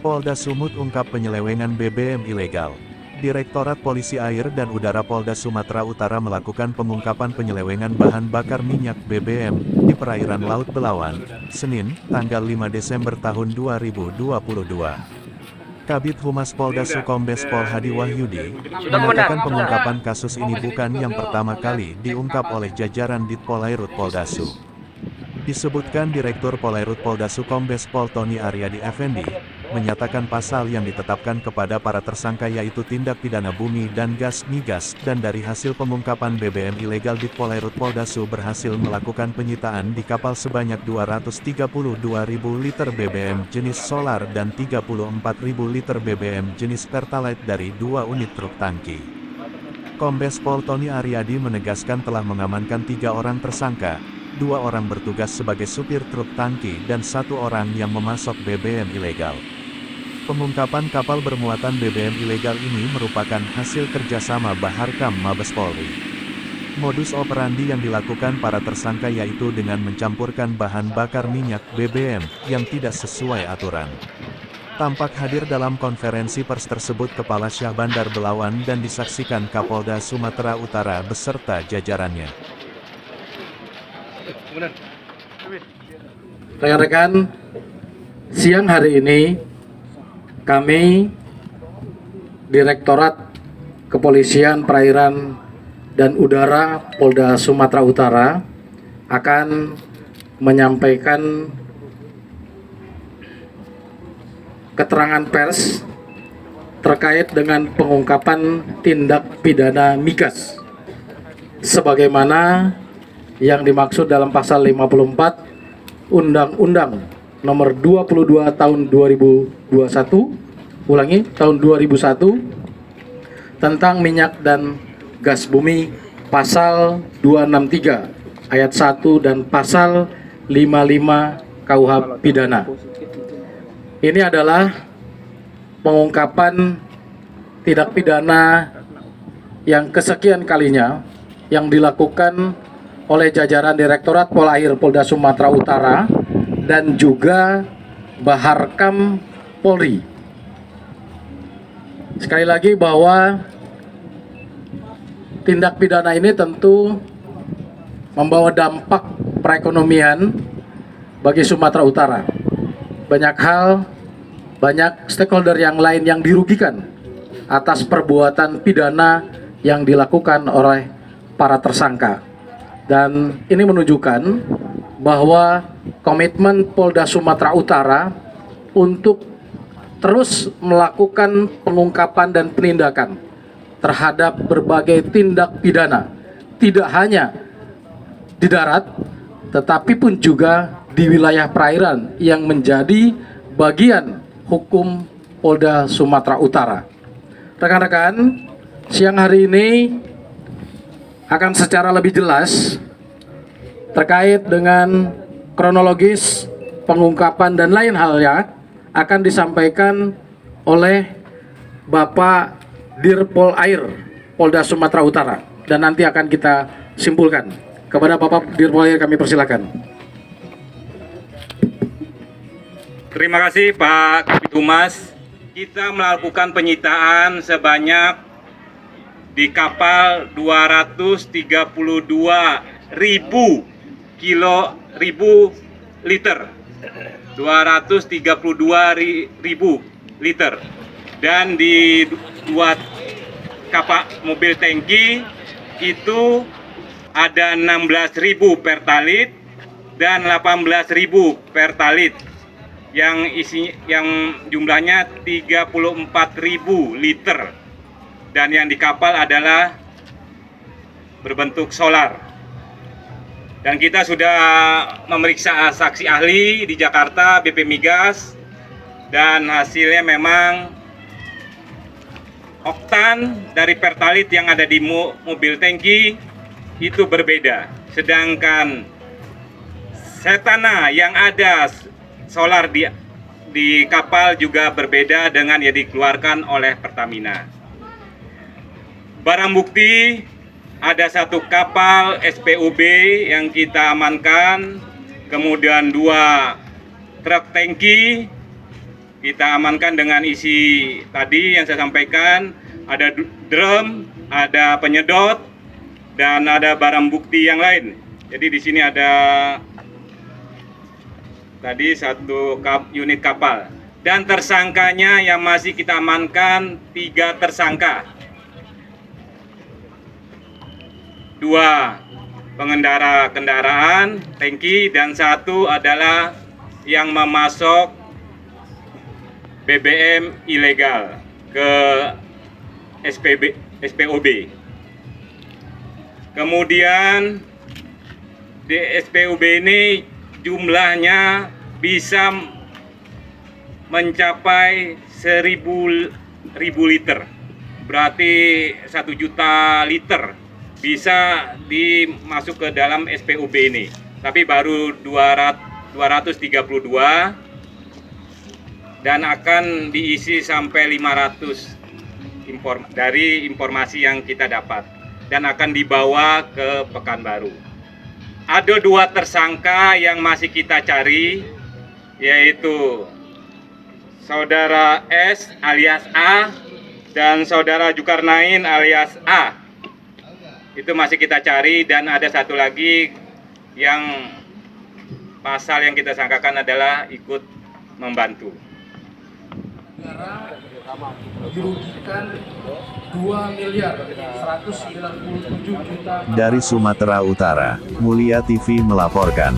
Polda Sumut ungkap penyelewengan BBM ilegal. Direktorat Polisi Air dan Udara Polda Sumatera Utara melakukan pengungkapan penyelewengan bahan bakar minyak BBM di perairan Laut Belawan, Senin, tanggal 5 Desember tahun 2022. Kabid Humas Polda Sukombes Pol Hadi Wahyudi menyatakan pengungkapan kasus ini bukan yang pertama kali diungkap oleh jajaran Ditpolairut Poldasu. Disebutkan Direktur Polairut Poldasu Kombes Pol Tony Aryadi Effendi, menyatakan pasal yang ditetapkan kepada para tersangka yaitu tindak pidana bumi dan gas migas, dan dari hasil pengungkapan BBM ilegal Ditpolairut Poldasu berhasil melakukan penyitaan di kapal sebanyak 232.000 liter BBM jenis solar dan 34.000 liter BBM jenis Pertalite dari 2 unit truk tangki. Kombes Pol Tony Aryadi menegaskan telah mengamankan 3 orang tersangka, 2 orang bertugas sebagai supir truk tangki dan 1 orang yang memasok BBM ilegal. Pengungkapan kapal bermuatan BBM ilegal ini merupakan hasil kerjasama Baharkam Mabes Polri. Modus operandi yang dilakukan para tersangka yaitu dengan mencampurkan bahan bakar minyak BBM yang tidak sesuai aturan. Tampak hadir dalam konferensi pers tersebut Kepala Syah Bandar Belawan dan disaksikan Kapolda Sumatera Utara beserta jajarannya. Rekan-rekan, siang hari ini kami Direktorat Kepolisian Perairan dan Udara Polda Sumatera Utara akan menyampaikan keterangan pers terkait dengan pengungkapan tindak pidana migas sebagaimana yang dimaksud dalam pasal 54 Undang-Undang Nomor 22 Tahun 2021, tahun 2001 tentang minyak dan gas bumi, pasal 263 ayat 1 dan pasal 55 KUH pidana. Ini adalah pengungkapan tindak pidana yang kesekian kalinya yang dilakukan oleh jajaran Direktorat Polair Polda Sumatera Utara dan juga Baharkam Polri. Sekali lagi bahwa tindak pidana ini tentu membawa dampak perekonomian bagi Sumatera Utara. Banyak hal, banyak stakeholder yang lain yang dirugikan atas perbuatan pidana yang dilakukan oleh para tersangka. Dan ini menunjukkan bahwa komitmen Polda Sumatera Utara untuk terus melakukan pengungkapan dan penindakan terhadap berbagai tindak pidana, tidak hanya di darat, tetapi pun juga di wilayah perairan yang menjadi bagian hukum Polda Sumatera Utara. Rekan-rekan, siang hari ini akan secara lebih jelas terkait dengan kronologis pengungkapan dan lain halnya akan disampaikan oleh Bapak Dirpol Air Polda Sumatera Utara dan nanti akan kita simpulkan. Kepada Bapak Dirpol Air kami persilakan. Terima kasih Pak Kabid Humas. Kita melakukan penyitaan sebanyak di kapal 232.000 liter 232.000 liter dan di 2 kapal mobil tangki itu ada 16.000 pertalit dan 18.000 pertalit yang jumlahnya 34.000 liter. Dan yang di kapal adalah berbentuk solar. Dan kita sudah memeriksa saksi ahli di Jakarta, BP Migas, dan hasilnya memang oktan dari pertalit yang ada di mobil tangki itu berbeda. Sedangkan setana yang ada solar di kapal juga berbeda dengan yang dikeluarkan oleh Pertamina. Barang bukti ada 1 kapal SPUB yang kita amankan, kemudian 2 truk tangki, kita amankan dengan isi tadi yang saya sampaikan, ada drum, ada penyedot, dan ada barang bukti yang lain. Jadi di sini ada tadi satu unit kapal. Dan tersangkanya yang masih kita amankan 3 tersangka. 2 pengendara kendaraan tangki dan 1 adalah yang memasok BBM ilegal ke SPOB. Kemudian di SPOB ini jumlahnya bisa mencapai 1000 liter, berarti 1 juta liter bisa dimasuk ke dalam SPOB ini. Tapi baru 232 dan akan diisi sampai 500 dari informasi yang kita dapat, dan akan dibawa ke Pekanbaru. Ada 2 tersangka yang masih kita cari, yaitu Saudara S alias A dan Saudara Jukarnain alias A. Itu masih kita cari, dan ada 1 lagi yang pasal yang kita sangkakan adalah ikut membantu. Negara dirugikan 2.197 juta. Dari Sumatera Utara, Mulia TV melaporkan.